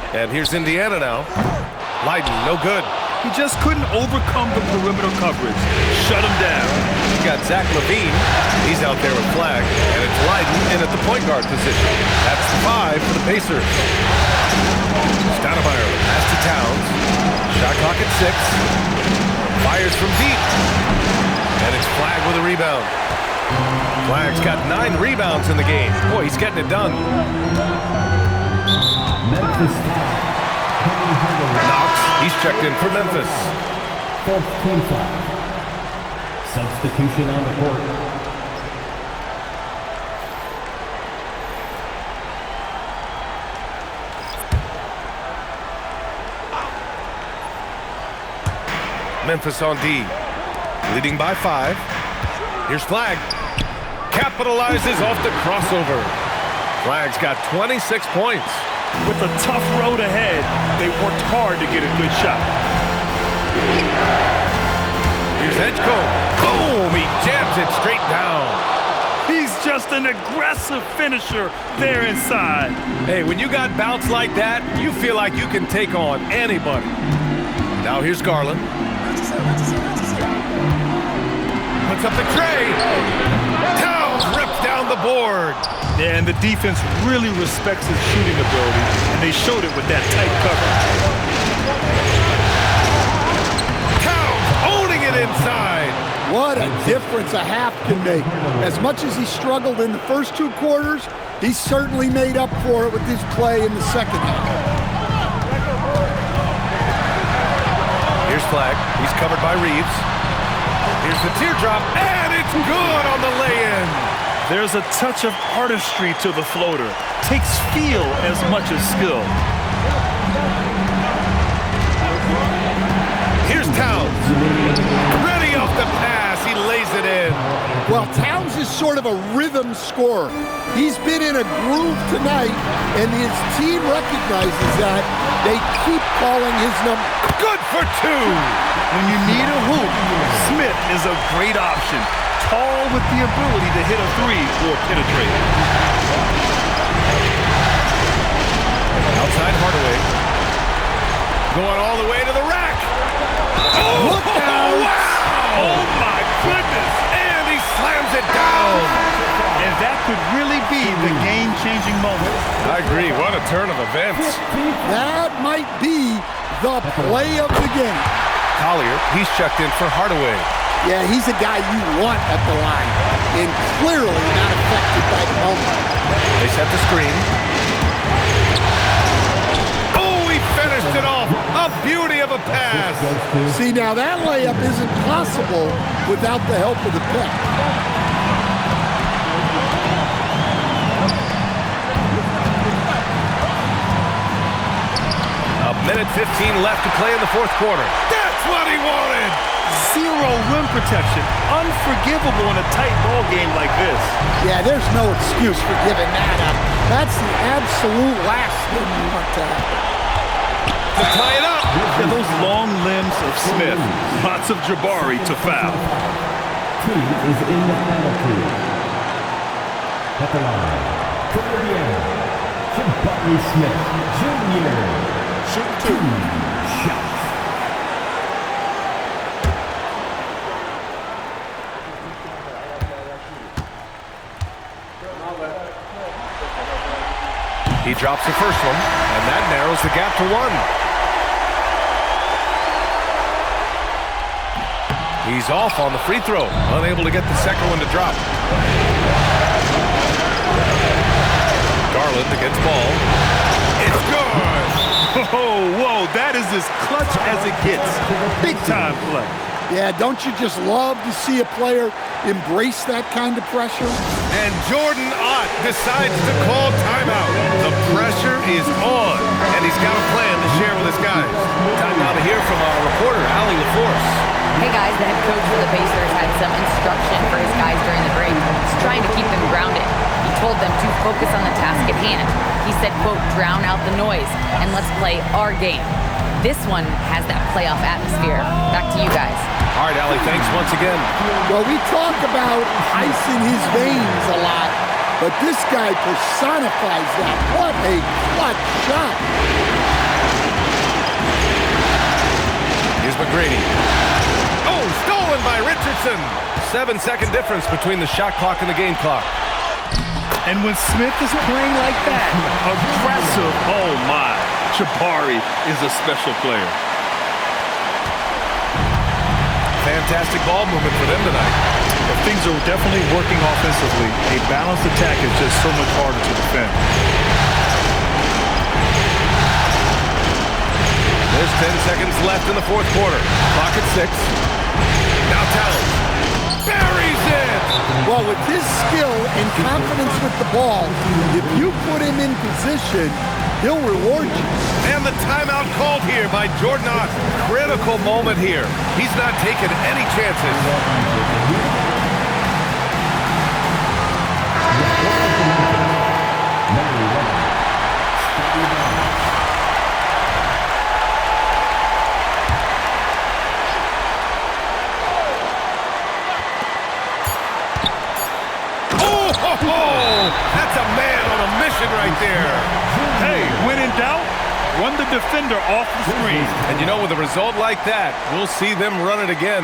And here's Indiana now. Leiden, no good. He just couldn't overcome the perimeter coverage. Shut him down. You got Zach LaVine. He's out there with flag. And it's Leiden in at the point guard position. That's 5 for the Pacers. Stoudemire, the pass to Towns. Shot clock at 6. Fires from deep. And it's Flag with a rebound. Flag's got 9 rebounds in the game. Boy, he's getting it done. Memphis. Knox, he's checked in for Memphis. Fourth team foul. Substitution on the court. Memphis on D, leading by 5. Here's Flag. Capitalizes off the crossover. Flag's got 26 points. With a tough road ahead, they worked hard to get a good shot. Here's Edgecombe. Boom! He jams it straight down. He's just an aggressive finisher there inside. Hey, when you got bounce like that, you feel like you can take on anybody. Now here's Garland. Puts up the tray. Towns rips down the board. Yeah, and the defense really respects his shooting ability, and they showed it with that tight coverage. Towns owning it inside. What a difference a half can make. As much as he struggled in the first 2 quarters, he certainly made up for it with his play in the second half. Here's Flag. He's covered by Reeves. Here's the teardrop, and it's good on the lay-in. There's a touch of artistry to the floater. Takes feel as much as skill. Here's Towns. Ready off the pass. He lays it in. Well, Towns is sort of a rhythm scorer. He's been in a groove tonight, and his team recognizes that. They keep calling his number. Good for 2. When you need a hoop, Smith is a great option. Tall with the ability to hit a 3 or penetrate. Outside Hardaway. Going all the way to the rack. Oh, Look out! Wow! Oh, my goodness! And he slams it down. And that could really be the game-changing moment. I agree. What a turn of events. That might be the play of the game. Collier, he's checked in for Hardaway. Yeah, he's a guy you want at the line, and clearly not affected by the moment. They set the screen. Oh, he finished it off. A beauty of a pass. See, now that layup isn't possible without the help of the pick. A minute 15 left to play in the 4th quarter. That's what he wanted. Zero rim protection. Unforgivable in a tight ball game like this. Yeah, there's no excuse for giving that up. That's the absolute last thing you want to happen. To tie it up. Yeah, those long limbs of Smith. Lots of Jabari to foul. Team is in the penalty. At the line, for Indiana, Jabari Smith Jr. Shoot 2 shots. He drops the first one, and that narrows the gap to 1. He's off on the free throw, unable to get the second one to drop. Garland against ball. It's good! Oh, whoa, that is as clutch as it gets. Big time play. Yeah, don't you just love to see a player embrace that kind of pressure? And Jordan Ott decides to call timeout. The pressure is on, and he's got a plan to share with his guys. Time now to hear from our reporter, Allie LaForce. Hey guys, the head coach for the Pacers had some instruction for his guys during the break. He's trying to keep them grounded. He told them to focus on the task at hand. He said, quote, drown out the noise and let's play our game. This one has that playoff atmosphere. Back to you guys. All right, Allie, thanks once again. Well, we talk about ice in his veins a lot, but this guy personifies that. What a clutch shot. McGrady. Oh, stolen by Richardson. 7-second difference between the shot clock and the game clock. And when Smith is playing like that, aggressive, oh my, Jabari is a special player. Fantastic ball movement for them tonight. But things are definitely working offensively. A balanced attack is just so much harder to defend. There's 10 seconds left in the fourth quarter. Clock at 6. Now Towns buries it! Well, with his skill and confidence with the ball, if you put him in position, he'll reward you. And the timeout called here by Jordan Ott. Critical moment here. He's not taking any chances. That's a man on a mission right there. Hey, when in doubt, run the defender off the screen. And you know, with a result like that, we'll see them run it again.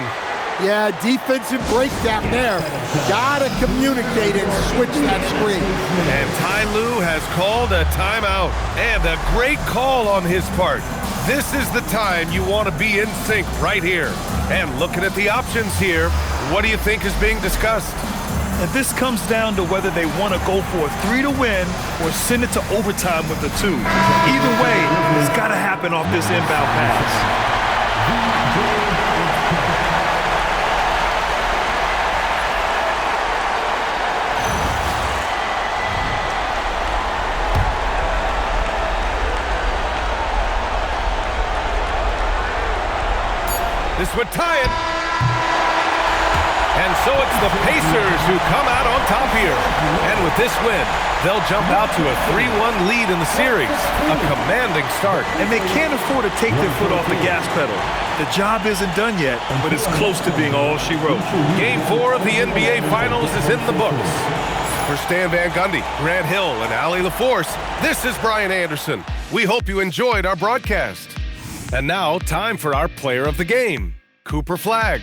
Yeah, defensive breakdown there. Gotta communicate and switch that screen. And Ty Lue has called a timeout. And a great call on his part. This is the time you want to be in sync right here. And looking at the options here, what do you think is being discussed? And this comes down to whether they want to go for a 3 to win or send it to overtime with a 2. Either way, it's got to happen off this inbound pass. This would tie it. And so it's the Pacers who come out on top here. And with this win, they'll jump out to a 3-1 lead in the series. A commanding start. And they can't afford to take their foot off the gas pedal. The job isn't done yet, but it's close to being all she wrote. Game 4 of the NBA Finals is in the books. For Stan Van Gundy, Grant Hill, and Allie LaForce, this is Brian Anderson. We hope you enjoyed our broadcast. And now, time for our player of the game, Cooper Flagg.